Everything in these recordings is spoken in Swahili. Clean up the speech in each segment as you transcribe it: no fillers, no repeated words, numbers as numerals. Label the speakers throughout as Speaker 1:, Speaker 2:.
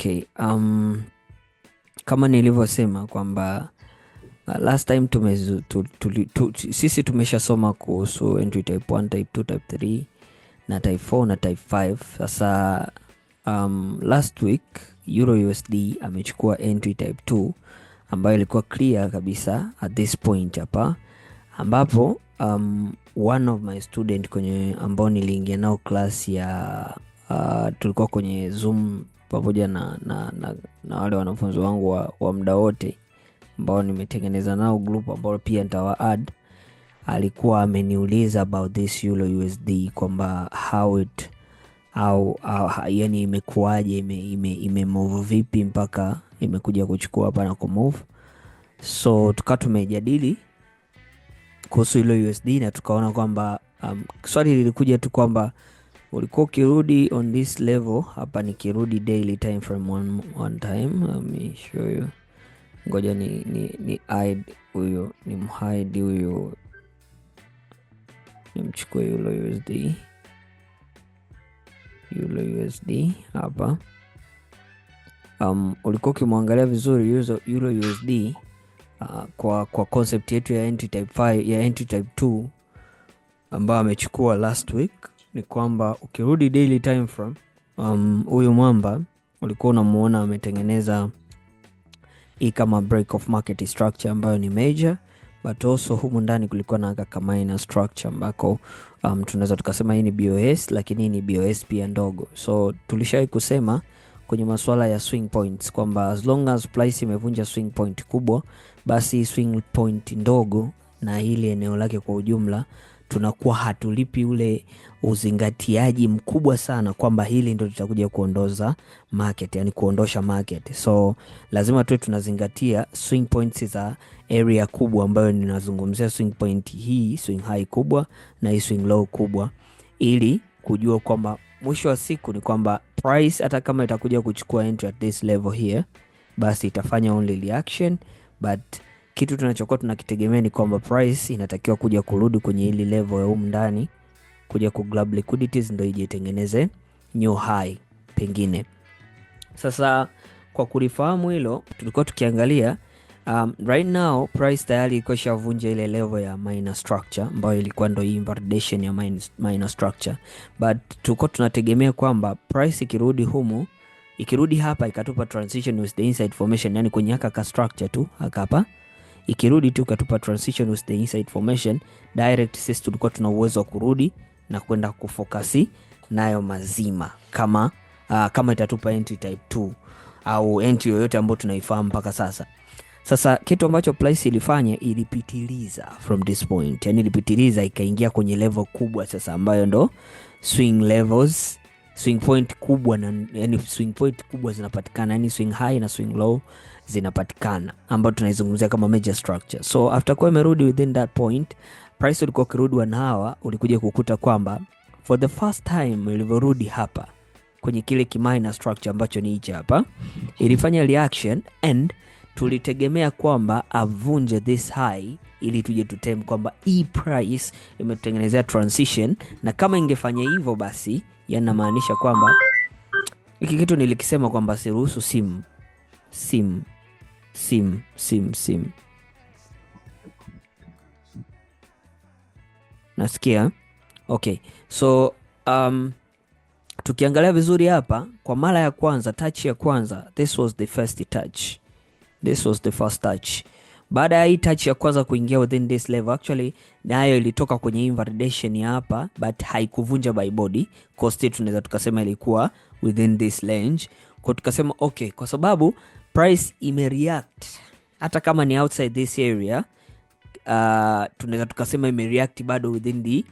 Speaker 1: Okay, kama nilivyosema kwamba last time sisi tumeshasoma kuhusu entry type 1, type 2, type 3 na type 4 na type 5. Sasa last week Euro USD amechukua entry type 2 ambayo ilikuwa clear kabisa at this point hapa, ambapo one of my student kwenye ambao niliingia nao class ya tulikuwa kwenye Zoom pamoja na wale wanafunzi wangu wa muda wote ambao nimetengeneza nao group ambao pia nitawa add. Alikuwa ameniuliza about this Euro USD kwamba yani imekuaje, ime move vipi mpaka imekuja kuchukua hapa na kumove. So tukawa tumejadili kuhusu Euro USD na tukaona kwamba swali lilikuja tu kwamba ulikuwa ukirudi on this level hapa, nikirudi daily time frame one time, let me show you. Ngoja ni hide huyo, ni mhide huyo, nimchukue Euro USD hapa. Ulikuwa ukimwangalia vizuri Euro USD kwa concept yetu ya entry type 5 ya entry type 2 ambayo amechukua last week, ni kwamba ukirudi daily time frame, huyu mwamba ulikuwa unamuona ametengeneza hii kama break of market structure ambayo ni major, but also humu ndani kulikuwa na kama minor structure ambako tunaweza tukasema hii ni BOS, lakini hii ni BOS pia ndogo. So tulishai kusema kwenye masuala ya swing points kwamba as long as price imevunja swing point kubwa, basi swing point ndogo na ile eneo lake kwa ujumla tunakuwa hatulipi ule uzingatiaji mkubwa sana kwamba hili ndio tutakuja kuondoza market, yani kuondosha market. So lazima tuwe tunazingatia swing points za area kubwa, ambayo ninazungumzia swing point hii, swing high kubwa na hii swing low kubwa, ili kujua kwamba mwisho wa siku ni kwamba price hata kama itakuja kuchukua entry at this level here, basi itafanya only reaction, but kitu tunachokuwa tunakitegemea ni kwamba price inatakiwa kuja kurudi kwenye hili level ya humu ndani, kuja ku grab liquidities ndio itengeneze new high pengine. Sasa kwa kulifahamu hilo, tulikuwa tukiangalia right now price tayari iko shavunja ile level ya minor structure ambayo ilikuwa ndio invalidation ya minor structure, but tulikuwa tunategemea kwamba price ikirudi humu, ikirudi hapa ikatupa transition with the inside formation, yani kwenye haka structure tu hapa, ikirudi tu katupa transition with the inside formation direct, sisi tulikuwa tuna uwezo wa kurudi na kwenda kufokasi nayo mazima kama itatupa entry type 2 au entry yoyote ambayo tunaifahamu mpaka sasa. Sasa kitu ambacho price ilifanya, ilipitiliza from this point, yani ilipitiliza ikaingia kwenye level kubwa sasa, ambayo ndo swing levels, swing point kubwa, na yani swing point kubwa zinapatikana, yani swing high na swing low zinapatikana, ambayo tunaizungumzia kama major structure. So after kwa imerudi within that point, price ulikuwa kirudi hawa, ulikuja kukuta kwamba for the first time ilivyorudi hapa kwenye kile minor structure ambacho ni hichi hapa, ilifanya reaction, and tulitegemea kwamba avunje this high ili tuje tutem kwamba hii price imetengenezea transition, na kama ingefanya hivyo basi yanamaanisha kwamba hiki kitu nilikisema kwamba siruhusu sim nasikia. Okay, so tukiangalia vizuri hapa, kwa mara ya kwanza, touch ya kwanza, this was the first touch. Baada ya hii touch ya kwanza kuingia within this level, actually nayo ilitoka kwenye invalidation ya hapa, but haikuvunja by body, kwa state tunaweza tukasema ilikuwa within this range. Kwa tukasema okay, kwa sababu price imereact hata kama ni outside this area, tunaweza tukasema imereact bado within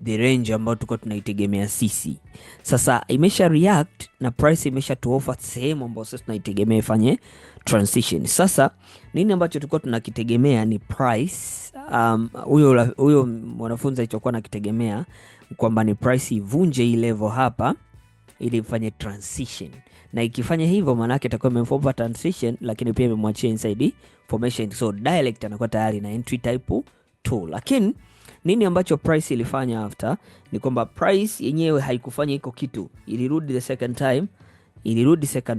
Speaker 1: the range ambayo tulikuwa tunaitegemea sisi. Sasa imesha react na price imesha tu offer sehemu ambayo sisi tunaitegemea ifanye transition. Sasa nini ambacho tulikuwa tunakitegemea ni price, huyo mwanafunzi alichokuwa nakitegemea kwamba ni price ivunje hii level hapa ili ifanye transition, na ikifanya hivyo maana yake itakuwa imemform transition, lakini pia imemwachia inside formation, so direct anakuwa tayari na entry type 2. Lakini nini ambacho price ilifanya after ni kwamba price yenyewe haikufanya iko kitu, ilirudi second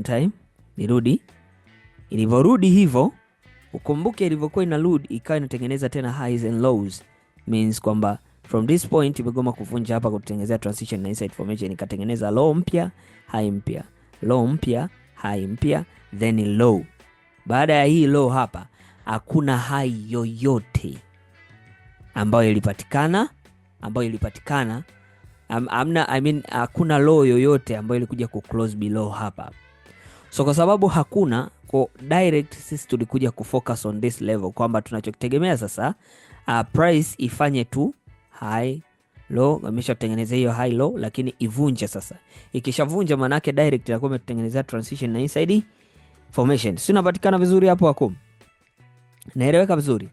Speaker 1: time, Nirudi. Ilivyorudi hivyo, ukumbuke ilivyokuwa inarudi ikawa inatengeneza tena highs and lows, means kwamba from this point imegoma kuvunja hapa kutengenezea transition na inside formation, ikatengeneza low mpya, high mpya, low mpya, high mpya, then low. Baada ya hii low hapa hakuna high yoyote ambayo ilipatikana hakuna low yoyote ambayo ilikuja ku close below hapa. So kwa sababu hakuna, kwa direct sisi tulikuja kufocus on this level kwamba tunachokitegemea sasa price ifanye tu high low, ameshatengeneza hiyo high low, lakini ivunje sasa. Ikishavunja maana yake direct inakuwa imetengeneza transition na inside formation. Si unapatikana vizuri hapo wako? Naeleweka vizuri?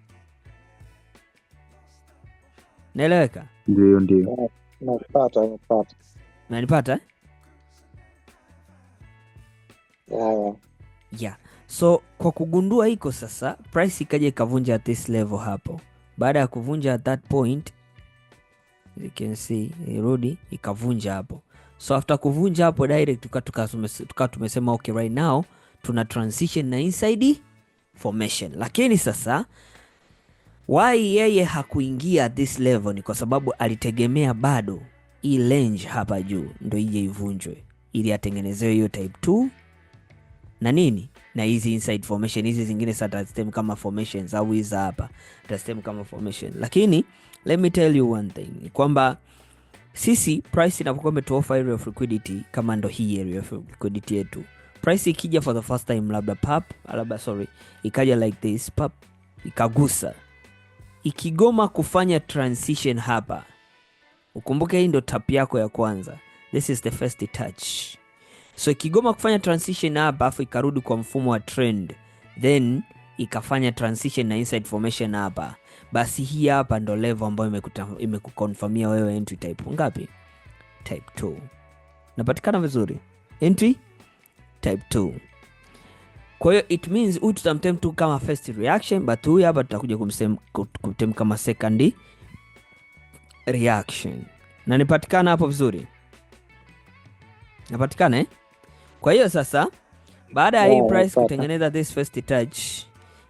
Speaker 1: Naeleweka?
Speaker 2: Ndio. Napata.
Speaker 1: Unanipata? Yeah. So kwa kugundua hiko sasa, price ikaja ikavunja at this level hapo. Baada ya kuvunja at that point, you can see irudi ikavunja hapo. So after kuvunja hapo direct tuka tumesema okay, right now tuna transition na inside formation. Lakini sasa why yeye hakuingia at this level ni kwa sababu alitegemea bado hii range hapa juu ndio ije ivunjwe ili atengenezewe hiyo type 2 na nini na hizi inside formation. Hizi zingine sasa system kama formations au hizi hapa system kama formation. Lakini let me tell you one thing, kwamba sisi price inapokuwa imetuoffer area of liquidity kama ndo hii area of liquidity yetu, price ikija for the first time ikaja like this ikagusa, ikigoma kufanya transition hapa, ukumbuke hii ndo tap yako ya kwanza, this is the first touch. So ikigoma kufanya transition hapa afu ikarudi kwa mfumo wa trend, then ikafanya transition na inside formation hapa, basi hii hapa ndo level ambayo imekukonfirmia wewe entry type ngapi? Type 2. Napatikana vizuri? Entry type 2. Kwa hiyo it means huyu tutamtem tu kama first reaction, but huyu hapa tutakuja kumtem kama second reaction. Na nipatikana hapo vizuri? Napatikana Kwa hiyo sasa baada ya hii price kutengeneza this first touch,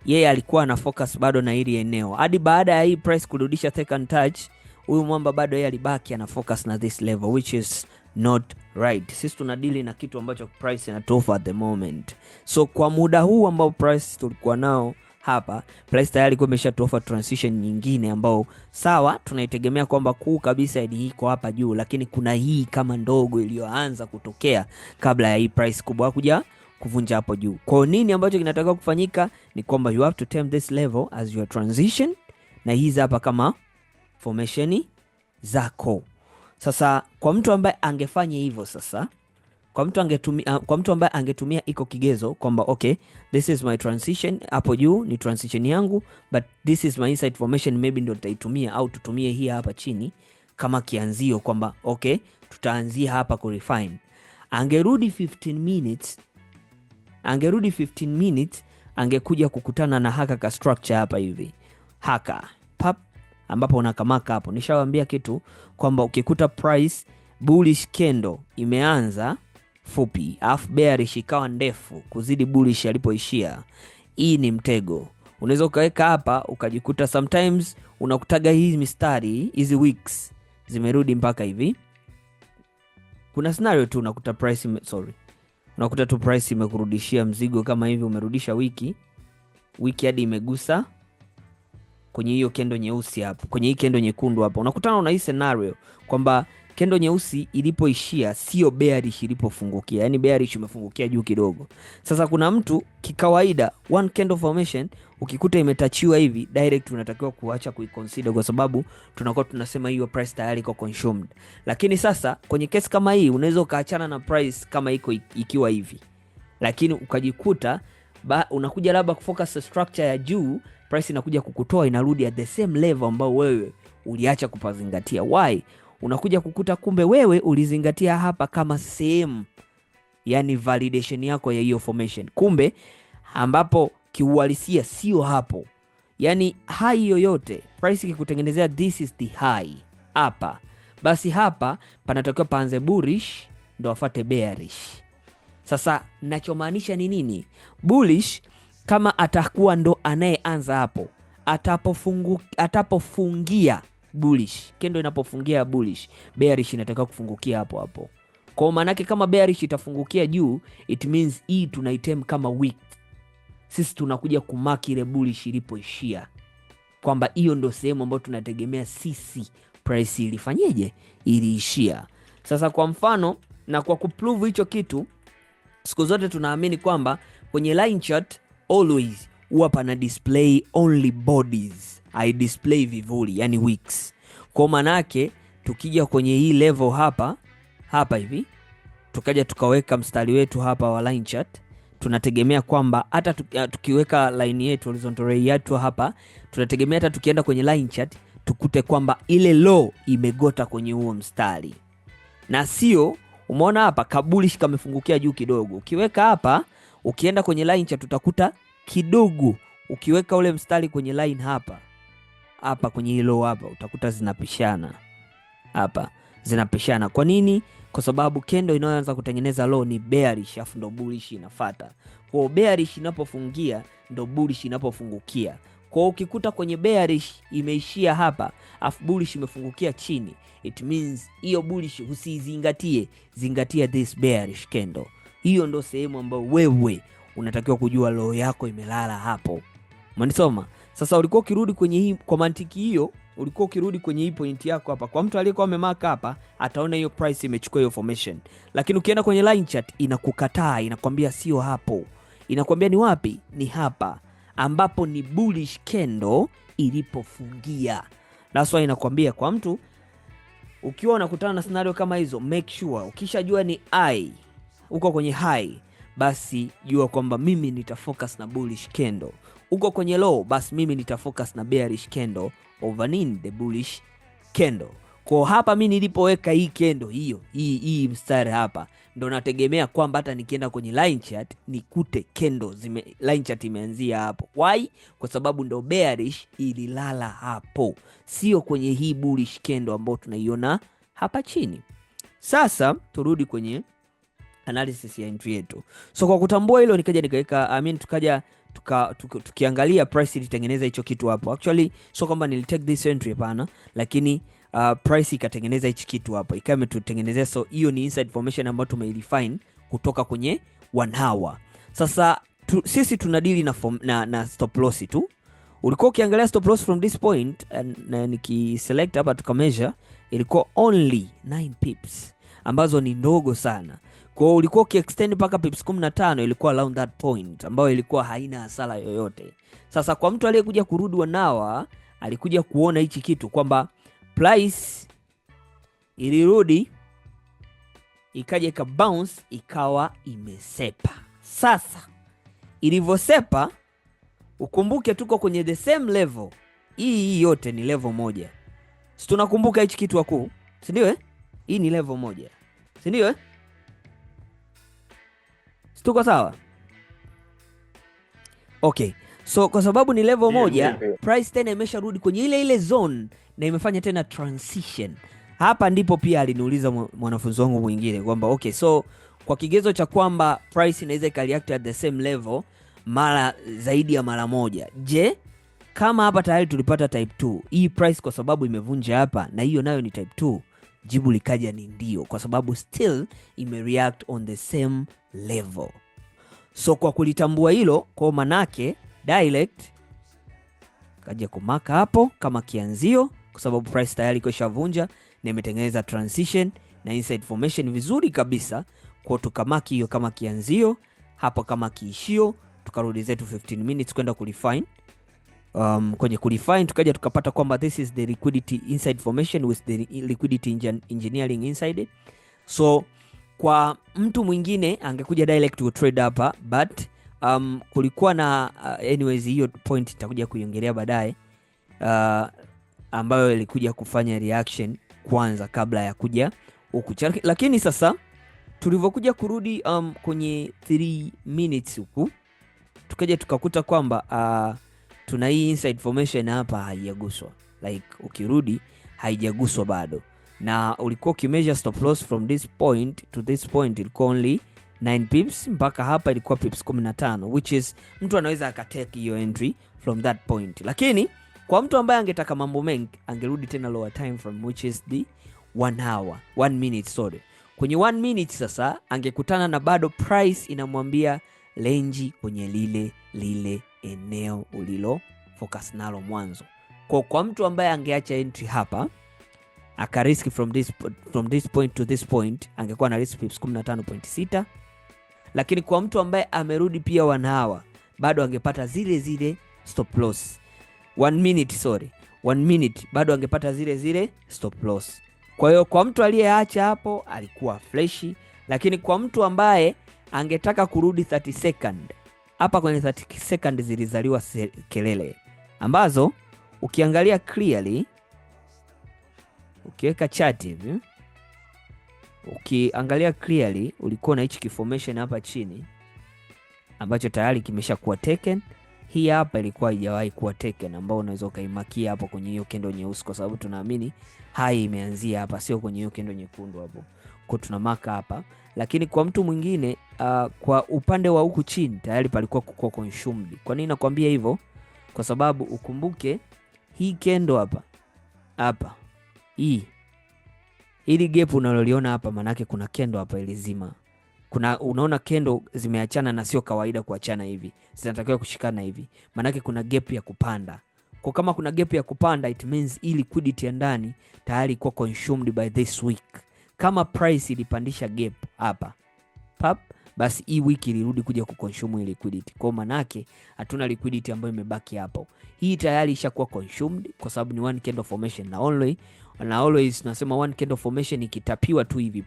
Speaker 1: yeye alikuwa na focus bado na hili eneo. Hadi baada ya hii price kurudisha second touch, huyu mwamba bado yeye alibaki ana focus na this level, which is not right. Sisi tunadili na kitu ambacho price inatofa at the moment. So kwa muda huu ambao price tulikuwa nao hapa, price tayari ilikuwa imeshatofa transition nyingine ambao sawa tunaitegemea kwamba kuu kabisa hii iko hapa juu, lakini kuna hii kama ndogo iliyoanza kutokea kabla ya hii price kubwa kuja kuvunja hapo juu. Kwa nini ambacho kinatakiwa kufanyika ni kwamba you have to term this level as your transition na hizi hapa kama formation zako. Sasa kwa mtu ambaye angefanya hivyo sasa, kwa mtu ambaye angetumia iko kigezo kwamba okay, this is my transition, hapo juu ni transition yangu, but this is my inside formation, maybe ndio tutaitumia au tutumie hii hapa chini kama kianzio kwamba okay, tutaanzia hapa ku refine. Angerudi 15 minutes angekuja kukutana na haka ka structure hapa hivi. Haka pap ambapo unakamaka hapo. Nishawaambia kitu kwamba ukikuta price bullish candle imeanza fupi alafu bearish ikawa ndefu kuzidi bullish alipoishia, hii ni mtego. Unaweza ukaweka hapa ukajikuta sometimes unakutaga hii mistari hizi weeks zimerudi mpaka hivi. Kuna scenario tu unakuta unakuta tu price imekurudishia mzigo kama hivi, umerudisha wiki hadi imegusa kwenye hiyo kendo nyeusi hapo, kwenye hii kendo nyekundu hapo. Unakutana na hii scenario kwamba kendo nyeusi ilipoishia sio bearish ilipofungukia, yani bearish imefungukia juu kidogo. Sasa kuna mtu kikawaida one candle formation ukikuta imetachiwa hivi direct unatakiwa kuacha kuiconsider kwa sababu tunakuwa tunasema hiyo price tayari iko consumed. Lakini sasa kwenye case kama hii unaweza ukaachana na price kama iko ikiwa hivi, lakini ukajikuta unakuja labda kufocus structure ya juu, price inakuja kukutoa inarudi at the same level ambao wewe uliacha kupazingatia. Why? Unakuja kukuta kumbe wewe ulizingatia hapa kama same, yani validation yako ya hiyo formation, kumbe ambapo kiuhalisia sio hapo. Yani high yoyote price ikikutengenezea this is the high hapa, basi hapa panatakiwa paanze bullish ndo afate bearish. Sasa nachomaanisha ni nini? Bullish kama atakuwa ndo anayeanza hapo, atapofungia bullish, kendo inapofungia bullish, bearish inataka kufungukia hapo hapo. Kwa maana yake kama bearish itafungukia juu, it means hii tunaitem kama weak. Sisi tunakuja kumaki ile bullish ilipoishia, kwamba hiyo ndo sehemu ambayo tunategemea sisi price ilifanyeje, iliishia. Sasa kwa mfano, na kwa kuprove hicho kitu, siku zote tunaamini kwamba kwenye line chart always huwa pana display only bodies, I display vivuli, yani wicks. Kwa maana yake tukija kwenye hii level hapa hivi, tukaja tukaweka mstari wetu hapa wa line chart, tunategemea kwamba hata tukiweka line yetu horizontal ray yetu hapa, tunategemea hata tukienda kwenye line chart tukute kwamba ile low imegota kwenye huo mstari, na sio umeona hapa kabulish kamefungukia juu kidogo. Ukiweka hapa, ukienda kwenye line chart utakuta kidogo, ukiweka ule mstari kwenye line hapa kwenye hilo hapa, utakuta zinapishana hapa, zinapishana. Kwa nini? Kwa sababu kendo inayoanza kutengeneza low ni bearish, afu ndo bullish inafuata. Kwa bearish inapofungia ndo bullish inapofungukia. Kwa ukikuta kwenye bearish imeishia hapa, afu bullish imefungukia chini, it means hiyo bullish usizingatie, zingatia this bearish candle. Hiyo ndo sehemu ambayo wewe unatakiwa kujua low yako imelala hapo. Umenisoma? Sasa ulikuwa ukirudi kwenye hii, kwa mantiki hiyo, ulikuwa ukirudi kwenye hii point yako hapa, kwa mtu aliyekuwa amemaka hapa, ataona hiyo price imechukua hiyo formation. Lakini ukienda kwenye line chart inakukataa, inakwambia sio hapo. Inakwambia ni wapi? Ni hapa ambapo ni bullish candle ilipofungia. That's why inakwambia kwa mtu ukiwa unakutana na scenario kama hizo, make sure ukishajua ni uko kwenye high, basi jua kwamba mimi nitafocus na bullish candle. Uko kwenye low, basi mimi nitafocus na bearish candle over the bullish candle. Kwa hapa mimi nilipoweka hii candle hii mstari hapa, ndo nategemea kwamba hata nikienda kwenye line chart nikute candle line chart imeanzia hapo. Why? Kwa sababu ndo bearish ililala hapo, sio kwenye hii bullish candle ambayo tunaiona hapa chini. Sasa turudi kwenye analysis ya entry yetu. So kwa kutambua hilo, nikaja nikaweka tukaja tukiangalia price ilitengeneza hicho kitu hapo. Actually so kwamba nilitake this entry hapana, lakini price ikatengeneza hichi kitu hapo, ikawa imetutengenezea. So hiyo ni inside formation ambayo tumeidefine kutoka kwenye 1 hour. Sasa sisi tunadili na stop loss tu. Ulikuwa ukiangalia stop loss from this point, na nikiselect hapa tukameasure, ilikuwa only 9 pips ambazo ni ndogo sana. Kwa ulikuwa ukiextend mpaka pips 15, ilikuwa around that point ambayo ilikuwa haina hasara yoyote. Sasa kwa mtu aliyekuja kurudi 1 hour, alikuja kuona hichi kitu kwamba price ilirudi ikaja ikabounce ikawa imesepa. Sasa ilivyosepa, ukumbuke tuko kwenye the same level. Hii yote ni level moja. Si tunakumbuka hichi kitu haku? Si ndio Hii ni level moja. Si ndio Tuko sawa? Okay. So kwa sababu ni level moja, price tena imesharudi kwenye ile zone na imefanya tena transition. Hapa ndipo pia aliniuliza mwanafunzi wangu mwingine kwamba okay, so kwa kigezo cha kwamba price inaweza ikareact at the same level mara zaidi ya mara moja, je, kama hapa tayari tulipata type 2, hii price kwa sababu imevunja hapa na hiyo nayo ni type 2, jibu likaja ni ndio, kwa sababu still imereact on the same level. So kwa kulitambua hilo, kwa manake direct kaja kumaka hapo kama kianzio, kwa sababu price tayari kishavunja na imetengeneza transition na inside formation vizuri kabisa. Kwa tukamaki hiyo kama kianzio, hapo kama kiishio, tukarudi zetu 15 minutes kwenda kulifine. Kwenye kulifine tukaja tukapata kwamba this is the liquidity inside formation with the liquidity engineering inside it. So kwa mtu mwingine angekuja direct to trade hapa, but kulikuwa na anyways hiyo point itakuja kuiongelea baadaye, ambayo ilikuja kufanya reaction kwanza kabla ya kuja huku. Lakini sasa tulivyokuja kurudi kwenye 3 minutes huku, tukaja tukakuta kwamba tuna hii inside formation hapa haijaguswa, like ukirudi haijaguswa bado, na ulikuwa ukimeasure stop loss from this point to this point ilikuwa only 9 pips mpaka hapa ilikuwa pips 15, which is mtu anaweza akatake hiyo entry from that point. Lakini kwa mtu ambaye angetaka mambo mengi angerudi tena lower time frame, which is the 1 minute, sorry. Kwenye 1 minute sasa angekutana na bado price inamwambia range kwenye lile eneo ulilo focus nalo mwanzo. Kwa mtu ambaye angeacha entry hapa akarisk from this point to this point, angekuwa na risk pips 15.6. Lakini kwa mtu ambaye amerudi pia 1 hour bado angepata zile stop loss. 1 minute bado angepata zile stop loss. Kwa hiyo kwa mtu aliyeacha hapo alikuwa freshi. Lakini kwa mtu ambaye angetaka kurudi 30 second, hapa kwenye 30 second zilizaliwa kelele ambazo ukiangalia clearly, ukiweka chart hivi, ukiangalia clearly ulikuwa na hichi formation hapa chini ambacho tayari kimeshakuwa taken. Hii hapa ilikuwa haijawahi kuwa taken, ambao unaweza ukaimakia hapo kwenye hiyo kendo nyeusi, kwa sababu tunaamini hai imeanzia hapa, sio kwenye hiyo kendo nyekundu hapo. Kwa tunamaka hapa. Lakini kwa mtu mwingine kwa upande wa huku chini tayari palikuwa kuko consumed. Kwa nini nakwambia hivyo? Kwa sababu ukumbuke hii kendo hapa hili gap unaloliona hapa, manake kuna kendo hapa ilizima. Unaona kendo zimeachana, na sio kawaida kuachana hivi, zinatakiwa kushikana hivi, manake kuna gap ya kupanda. Kwa kama kuna gap ya kupanda, it means hii liquidity ya ndani tayari iko consumed by this week. Kama price ilipandisha gap hapa basi hii wiki ilirudi kuja kuconsume liquidity. Kwa manake hatuna liquidity ambayo imebaki hapo. Hii tayari ishakuwa consumed kwa sababu ni one candle formation, na always nasema one candle formation ikitapiwa tu hivi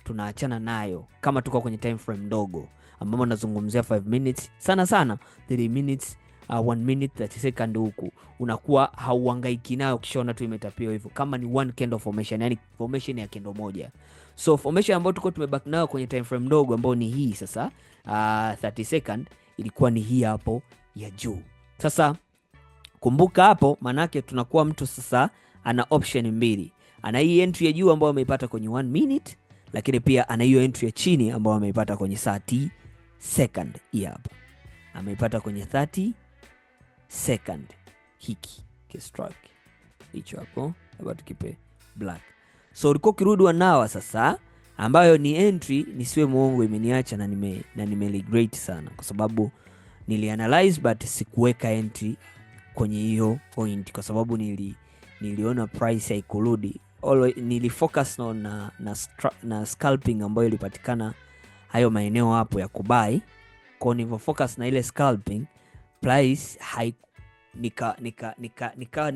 Speaker 1: tunaachana nayo kama tuko kwenye time frame ndogo, ambapo nazungumzia 5 minutes sana 3 minutes, 1 minute 30 second. Huku unakuwa hauhangaiki nayo ukishaona tu imetapiwa hivyo, kama ni one candle formation, yani formation ya kendo moja. So formation ambayo tuko tumebaki nayo kwenye time frame ndogo ambayo ni hii sasa 30 second, ilikuwa ni hii hapo ya juu. Sasa kumbuka hapo, manake tunakuwa mtu sasa ana option mbili. Ana hii entry ya juu ambayo ameipata kwenye 1 minute, lakini pia ana hiyo entry ya chini ambayo ameipata kwenye 30 second. Hii hapa ameipata kwenye 30 second, hiki strike hicho hapo, labda tukipe black. So ulikuwa ukirudi wanawa sasa, ambayo ni entry, nisiwe muongo, imeniacha na nime regret sana, kwa sababu nilianalyze but sikuweka entry kwenye hiyo point, kwa sababu niliona price haikurudi. Nilifocus na scalping ambayo ilipatikana hayo maeneo hapo ya kubai. Kwa nilivyo focus na ile scalping, price nikawa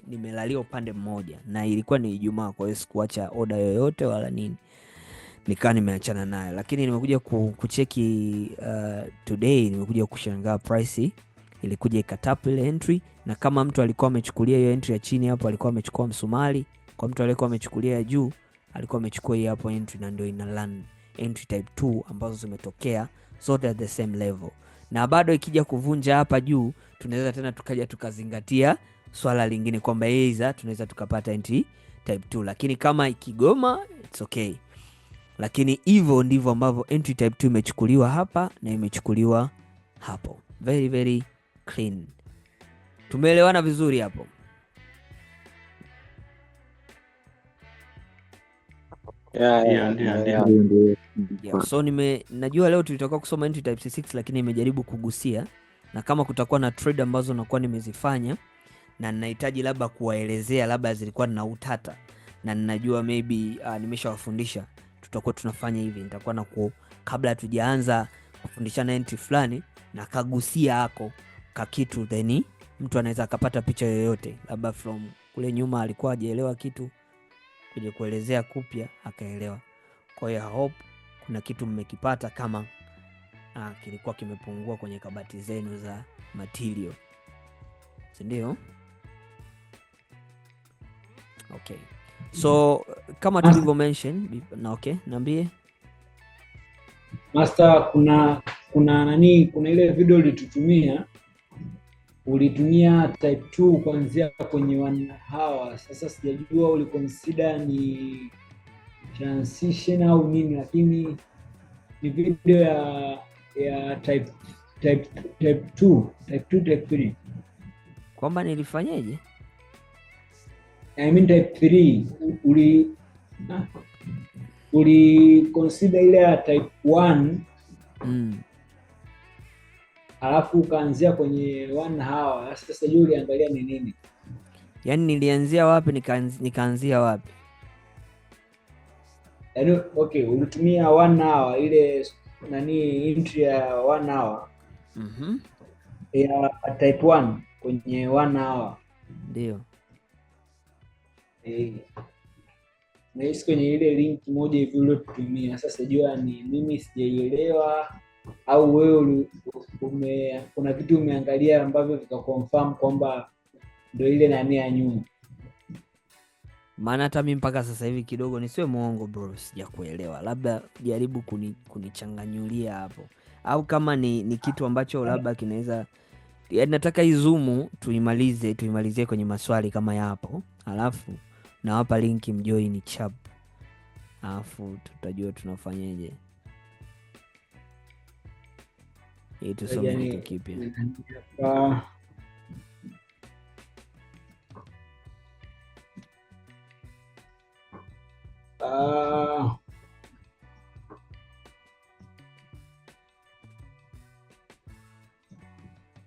Speaker 1: nimelalia upande mmoja, na ilikuwa ni Ijumaa, kwa hiyo sikuacha order yoyote wala nini, nikawa nimeachana nayo. Lakini nimekuja kucheki today, nimekuja kushangaa price ilikuja ikatap ile entry, na kama mtu alikuwa amechukulia hiyo entry ya chini hapo alikuwa amechukua msumari, kwa mtu alikuwa amechukulia ya juu alikuwa amechukua hii hapo entry, na ndio ina land entry type 2 ambazo zimetokea zote at the same level. Na bado ikija kuvunja hapa juu, tunaweza tena tukaja tukazingatia swala lingine kwamba either tunaweza tukapata entry type 2, lakini kama ikigoma it's okay. Lakini hivyo ndivyo ambavyo entry type 2 imechukuliwa hapa na imechukuliwa hapo. Very very clean. Tumeelewana vizuri hapo?
Speaker 2: Yeah.
Speaker 1: So najua leo tulitoka kusoma entry type 6, lakini nimejaribu kugusia, na kama kutakuwa na trade ambazo nakuwa nimezifanya na ninahitaji labda kuwaelezea, labda zilikuwa na utata na ninajua maybe nimeshawafundisha, tutakuwa tunafanya hivi. Nitakuwa na kabla tujaanza kufundishana entry fulani na kagusia hako kakitu, then mtu anaweza akapata picha yoyote, labda from kule nyuma alikuwa hajaelewa kitu, kuja kuelezea kupya akaelewa. Kwa hiyo hope kuna kitu mmekipata, kama kilikuwa kimepungua kwenye kabati zenu za material, si ndio? Okay, so kama tulivyo mention na okay, niambie
Speaker 3: Master, kuna ile video ulitumia type 2 kuanzia kwenye 1 hour. Sasa sijajua uliconsider ni transition au nini, lakini ni video ya type 2, type 3.
Speaker 1: Kwamba nilifanyeje?
Speaker 3: I mean type 3 uli consider ile ya type 1 alafu ukaanzia kwenye 1 hour. Sasa juu uliangalia ni nini?
Speaker 1: Yaani nilianzia wapi nikaanzia wapi?
Speaker 3: Yaani okay, ulitumia 1 hour ile nani entry ya 1 hour ya type 1 kwenye 1 hour.
Speaker 1: Ndio.
Speaker 3: Nahisi kwenye ile link moja hivi uliotumia. Sasa jua ni mimi sijaielewa au wewe kuna vitu umeangalia ambavyo vikaconfirm kwamba ndio ile nani ya nyuma.
Speaker 1: Maana hata mimi mpaka sasa hivi kidogo nisiwe muongo bro, sijakuelewa. Labda jaribu kunichanganyulia hapo, au kama ni kitu ambacho labda kinaweza, yaani nataka izumu tuimalizie kwenye maswali kama yapo, alafu nawapa linki mjoin chap, alafu tutajua tunafanyaje ili tusome kitu kipya.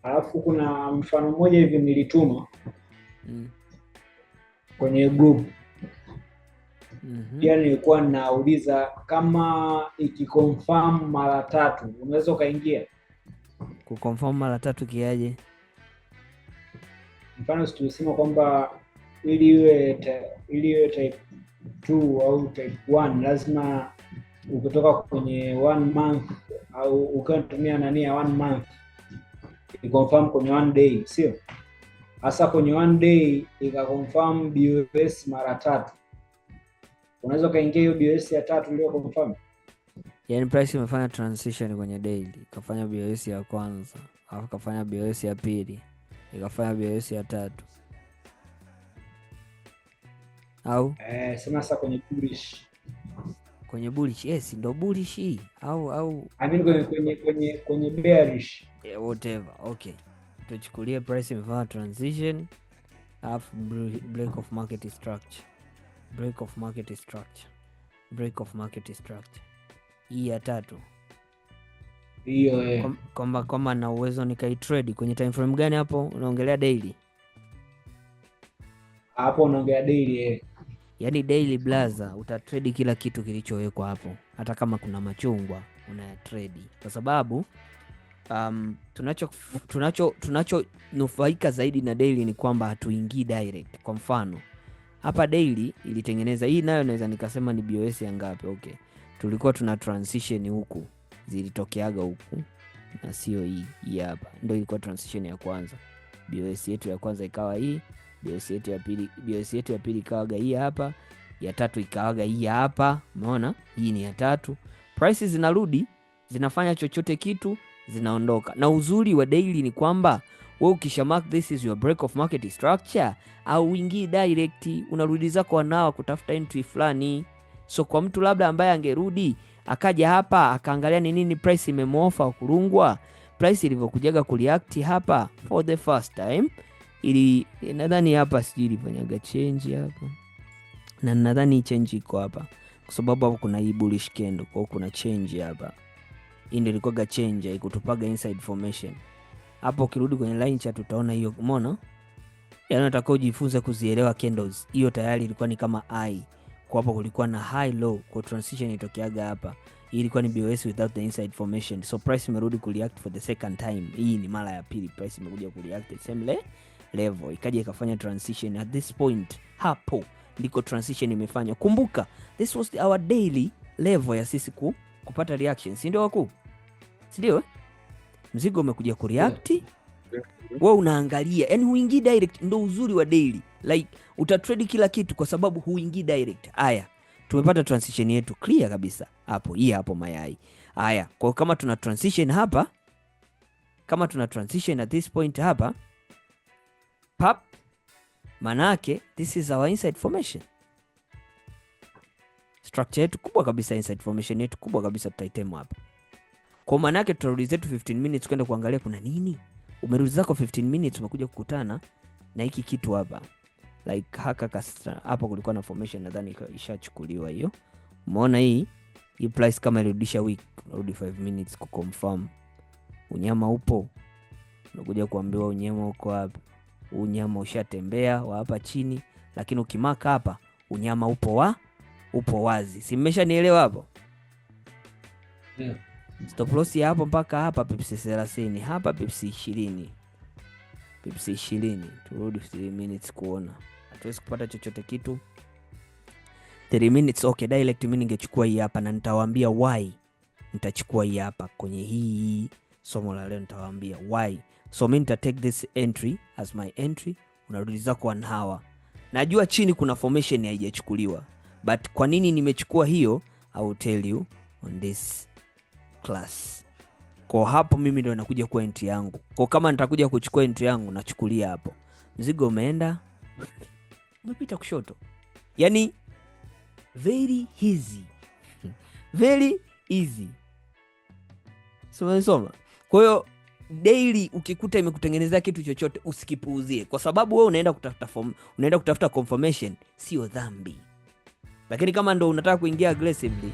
Speaker 3: Alafu kuna mfano mmoja hivi nilituma kwenye group. Pia nilikuwa nauliza kama ikiconfirm mara 3 unaweza ukaingia.
Speaker 1: Kuconfirm mara 3 kiaje?
Speaker 3: Mfano tulisema kwamba ili iwe type 2 au type 1 lazima ukitoka kwenye 1 month au ukitumia nani ya 1 month iconfirm kwenye 1 day, sio? Hasa kwenye 1 day ikaconfirm BOS mara 3. Unaweza kaingia hiyo BOS ya 3 ndio confirm.
Speaker 1: Yaani price imefanya transition kwenye daily, kafanya BOS ya kwanza, alafu kafanya BOS ya pili, ikafanya BOS ya 3. Au
Speaker 3: sema sasa kwenye bullish.
Speaker 1: Kwenye bullish, yes, ndo bullish hii au
Speaker 3: I mean kwenye bearish.
Speaker 1: Whatever. Okay. Tuchukulie price imefanya transition, alafu break of market structure. Hii ya 3.
Speaker 3: Hiyo
Speaker 1: kwamba na uwezo nikaitrade kwenye time frame gani hapo? Unaongelea daily?
Speaker 3: Hapo unaongelea daily. Yaani
Speaker 1: daily blaza, utatrade kila kitu kilichowekwa hapo, hata kama kuna machungwa unayatrade, kwa sababu tunachonufaika zaidi na daily ni kwamba hatuingii direct. Kwa mfano hapa daily ilitengeneza hii, nayo naweza nikasema ni BOS ya ngapi? Okay, tulikuwa tuna transition huku, zilitokeaga huku na sio hii hapa. Ndio ilikuwa transition ya kwanza. BOS yetu ya kwanza ikawa hii, BOS yetu ya pili ikawaga hii hapa, ya 3 ikawaga hii hapa. Umeona, hii ni ya 3. Prices zinarudi, zinafanya chochote kitu, zinaondoka. Na uzuri wa daily ni kwamba wewe ukisha mark this is your break of market structure, au uingii direct, unarudi zako wanao kutafuta entry fulani. So kwa mtu labda ambaye angerudi akaja hapa akaangalia ni nini price imemuofa kurungwa, price ilivyokujaga kureact hapa for the first time, ili nadhani hapa sijui ilifanyaga change hapa, na nadhani change iko hapa kwa sababu hapo kuna hii bullish candle, kwa kuna change hapa. Hii ndio ilikuwa change, ikutupaga inside formation. Hapo ukirudi kwenye line chart utaona hiyo, umeona? Yaani nataka ujifunze kuzielewa candles. Hiyo tayari ilikuwa ni kama I. Kwa hapo kulikuwa na high low, kwa transition itokeaga hapa. Hii ilikuwa ni BOS without the inside formation. So price imerudi kureact for the second time. Hii ni mara ya pili price imekuja kureact the same level. Ikaja ikafanya transition at this point. Hapo ndiko transition imefanya. Kumbuka, this was our daily level ya sisi kupata reaction. Si ndio wakuu? Si ndio? Mzigo umekuja kureact. Wewe unaangalia, yani huingii direct. Ndio uzuri wa daily. Like utatrade kila kitu kwa sababu huingii direct. Haya, tumepata transition yetu clear kabisa. Hapo, hii hapo mayai. Haya, kwa kama tuna transition hapa, kama tuna transition at this point hapa, pap, manake this is our inside formation. Structure yetu kubwa kabisa, inside formation yetu kubwa kabisa tutaitemu hapa. Kwa maana yake tutarudi zetu 15 minutes kwenda kuangalia kuna nini. Umerudi zako 15 minutes umekuja kukutana na hiki kitu hapa. Like hapa kulikuwa na formation nadhani ishachukuliwa hiyo. Umeona hii price kama ilirudisha week, unarudi 5 minutes kuconfirm unyama upo. Unakuja kuambiwa unyama uko hapa. Unyama ushatembea wa hapa chini, lakini ukimaka hapa unyama upo wazi. Si mmeshanielewa hapo?
Speaker 3: Yeah.
Speaker 1: Stop loss ya hapo mpaka hapa pips 30, hapa pips 20. Pips 20. Turudi 3 minutes kuona. Hatuwezi kupata chochote kitu. 3 minutes okay, direct mimi ningechukua hii hapa na nitawaambia why. Nitachukua hii hapa kwenye hii somo la leo, nitawaambia why. So mimi nita take this entry as my entry. Unarudi zako 1 hour. Najua chini kuna formation haijachukuliwa, but kwa nini nimechukua hiyo I will tell you on this class. Kwa hapo mimi ndio nakuja kwa entry yangu. Kwa kama nitakuja kuchukua entry yangu nachukulia hapo. Mzigo umeenda umepita kushoto. Yani very easy. Very easy. Soma. Kwa hiyo daily ukikuta imekutengenezea kitu chochote usikipuuzie, kwa sababu wewe unaenda kutafuta confirmation, sio dhambi. Lakini kama ndo unataka kuingia aggressively